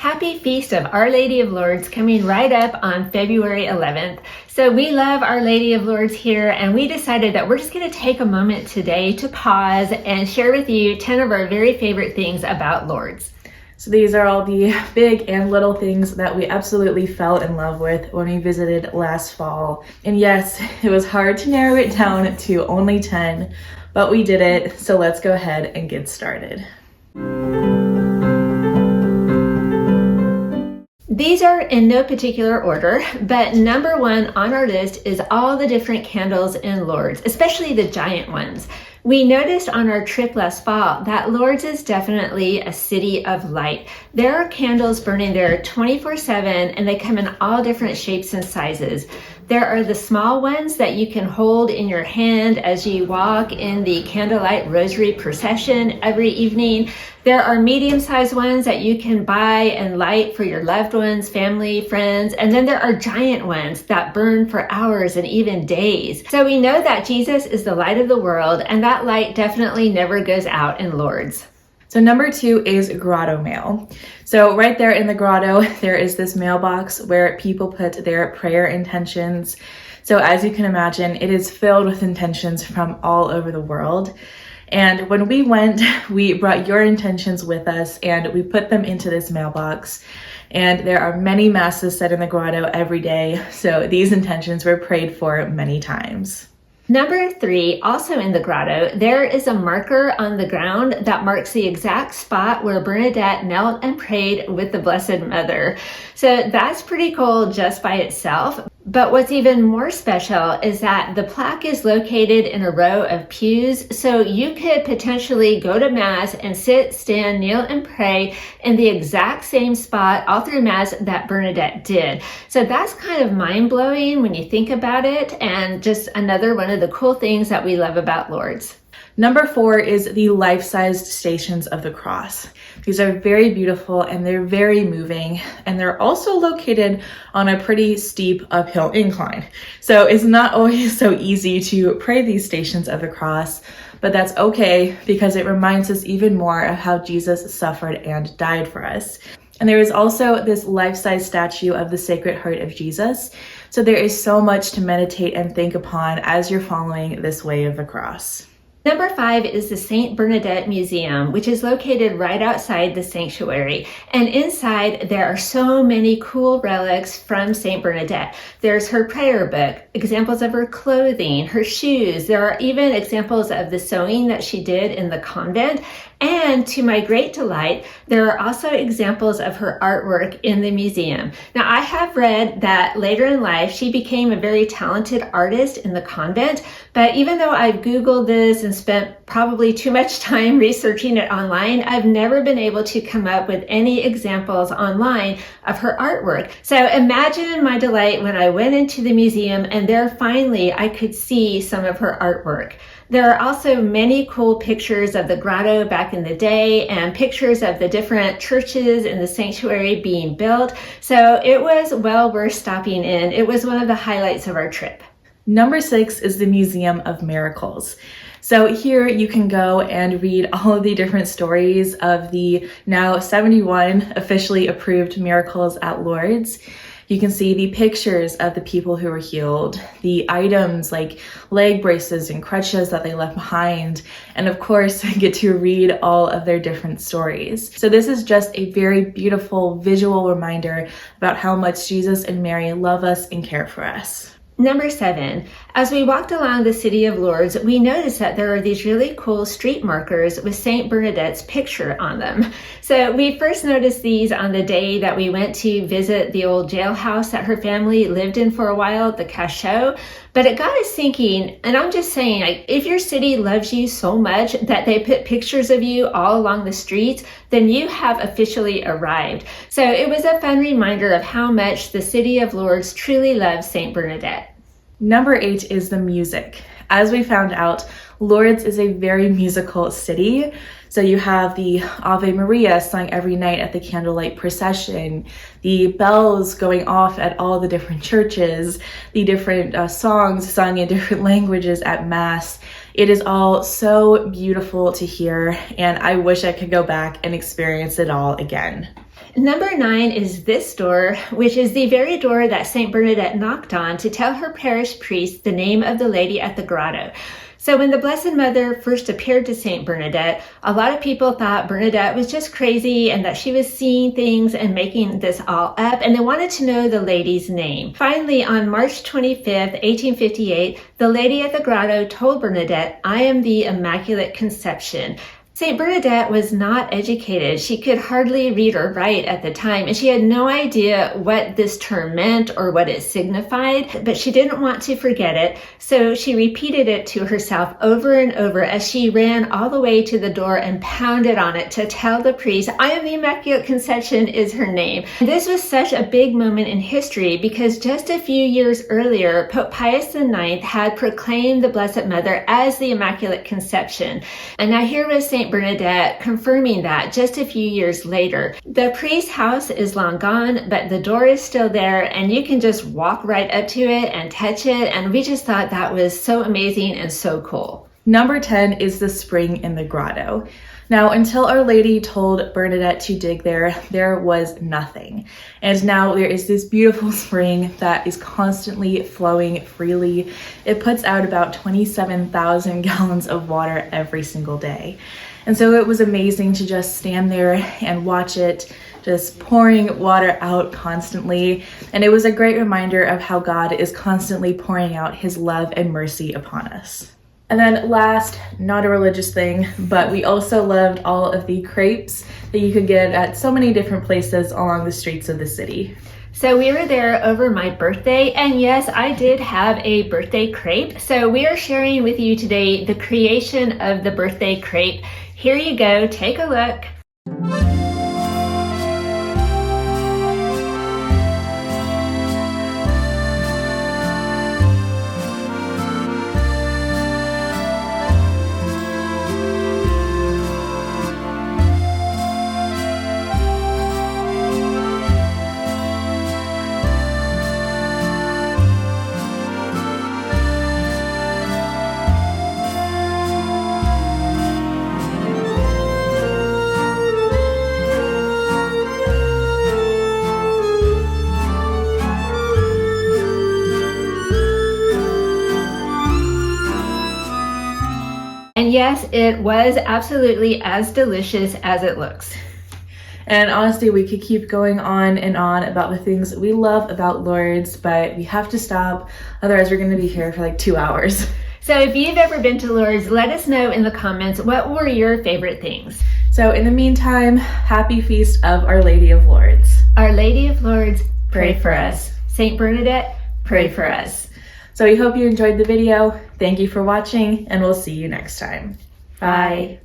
Happy Feast of Our Lady of Lourdes coming right up on February 11th. So we love Our Lady of Lourdes here, and we decided that we're just going to take a moment today to pause and share with you 10 of our very favorite things about Lourdes. So these are all the big and little things that we absolutely fell in love with when we visited last fall. And yes, it was hard to narrow it down to only 10, but we did it. So let's go ahead and get started. These are in no particular order, but number one on our list is all the different candles in Lourdes, especially the giant ones. We noticed on our trip last fall that Lourdes is definitely a city of light. There are candles burning there 24/7, and they come in all different shapes and sizes. There are the small ones that you can hold in your hand as you walk in the candlelight rosary procession every evening. There are medium-sized ones that you can buy and light for your loved ones, family, friends. And then there are giant ones that burn for hours and even days. So we know that Jesus is the light of the world, and that light definitely never goes out in Lourdes. So number 2 is grotto mail. So right there in the grotto, there is this mailbox where people put their prayer intentions. So as you can imagine, it is filled with intentions from all over the world. And when we went, we brought your intentions with us and we put them into this mailbox. And there are many masses said in the grotto every day. So these intentions were prayed for many times. Number 3, also in the grotto, there is a marker on the ground that marks the exact spot where Bernadette knelt and prayed with the Blessed Mother. So that's pretty cool just by itself. But what's even more special is that the plaque is located in a row of pews, so you could potentially go to Mass and sit, stand, kneel, and pray in the exact same spot all through Mass that Bernadette did. So that's kind of mind-blowing when you think about it, and just another one of the cool things that we love about Lourdes. Number 4 is the life-sized Stations of the Cross. These are very beautiful and they're very moving, and they're also located on a pretty steep uphill incline. So it's not always so easy to pray these Stations of the Cross, but that's okay because it reminds us even more of how Jesus suffered and died for us. And there is also this life-size statue of the Sacred Heart of Jesus. So there is so much to meditate and think upon as you're following this way of the cross. Number 5 is the St. Bernadette Museum, which is located right outside the sanctuary. And inside, there are so many cool relics from St. Bernadette. There's her prayer book, examples of her clothing, her shoes. There are even examples of the sewing that she did in the convent. And to my great delight, there are also examples of her artwork in the museum. Now, I have read that later in life, she became a very talented artist in the convent, but even though I've Googled this and spent probably too much time researching it online, I've never been able to come up with any examples online of her artwork. So imagine my delight when I went into the museum and there finally I could see some of her artwork. There are also many cool pictures of the grotto back in the day and pictures of the different churches in the sanctuary being built. So it was well worth stopping in. It was one of the highlights of our trip. Number 6 is the Museum of Miracles. So here you can go and read all of the different stories of the now 71 officially approved miracles at Lourdes. You can see the pictures of the people who were healed, the items like leg braces and crutches that they left behind, and of course, get to read all of their different stories. So this is just a very beautiful visual reminder about how much Jesus and Mary love us and care for us. Number 7, as we walked along the city of Lourdes, we noticed that there are these really cool street markers with St. Bernadette's picture on them. So we first noticed these on the day that we went to visit the old jailhouse that her family lived in for a while, the Cachot. But it got us thinking, and I'm just saying, like, if your city loves you so much that they put pictures of you all along the streets, then you have officially arrived. So it was a fun reminder of how much the city of Lourdes truly loves St. Bernadette. Number 8 is the music. As we found out, Lourdes is a very musical city. So you have the Ave Maria sung every night at the candlelight procession, the bells going off at all the different churches, the different songs sung in different languages at Mass. It is all so beautiful to hear, and I wish I could go back and experience it all again. Number 9 is this door, which is the very door that St. Bernadette knocked on to tell her parish priest the name of the lady at the grotto. So when the Blessed Mother first appeared to St. Bernadette, a lot of people thought Bernadette was just crazy and that she was seeing things and making this all up, and they wanted to know the lady's name. Finally, on March 25th, 1858, the lady at the grotto told Bernadette, "I am the Immaculate Conception." St. Bernadette was not educated. She could hardly read or write at the time, and she had no idea what this term meant or what it signified, but she didn't want to forget it, so she repeated it to herself over and over as she ran all the way to the door and pounded on it to tell the priest, "I am the Immaculate Conception" is her name. This was such a big moment in history because just a few years earlier, Pope Pius IX had proclaimed the Blessed Mother as the Immaculate Conception. And now here was St. Bernadette confirming that just a few years later. The priest's house is long gone, but the door is still there, and you can just walk right up to it and touch it, and we just thought that was so amazing and so cool. Number 10 is the spring in the grotto. Now, until Our Lady told Bernadette to dig there was nothing. And now there is this beautiful spring that is constantly flowing freely. It puts out about 27,000 gallons of water every single day. And so it was amazing to just stand there and watch it just pouring water out constantly. And it was a great reminder of how God is constantly pouring out his love and mercy upon us. And then last, not a religious thing, but we also loved all of the crepes that you could get at so many different places along the streets of the city. So we were there over my birthday, and yes, I did have a birthday crepe. So we are sharing with you today the creation of the birthday crepe. Here you go, take a look. And yes, it was absolutely as delicious as it looks. And honestly, we could keep going on and on about the things that we love about Lourdes, but we have to stop. Otherwise, we're going to be here for like 2 hours. So if you've ever been to Lourdes, let us know in the comments what were your favorite things. So in the meantime, happy feast of Our Lady of Lourdes. Our Lady of Lourdes, pray for us. St. Bernadette, pray for us. So we hope you enjoyed the video. Thank you for watching, and we'll see you next time. Bye.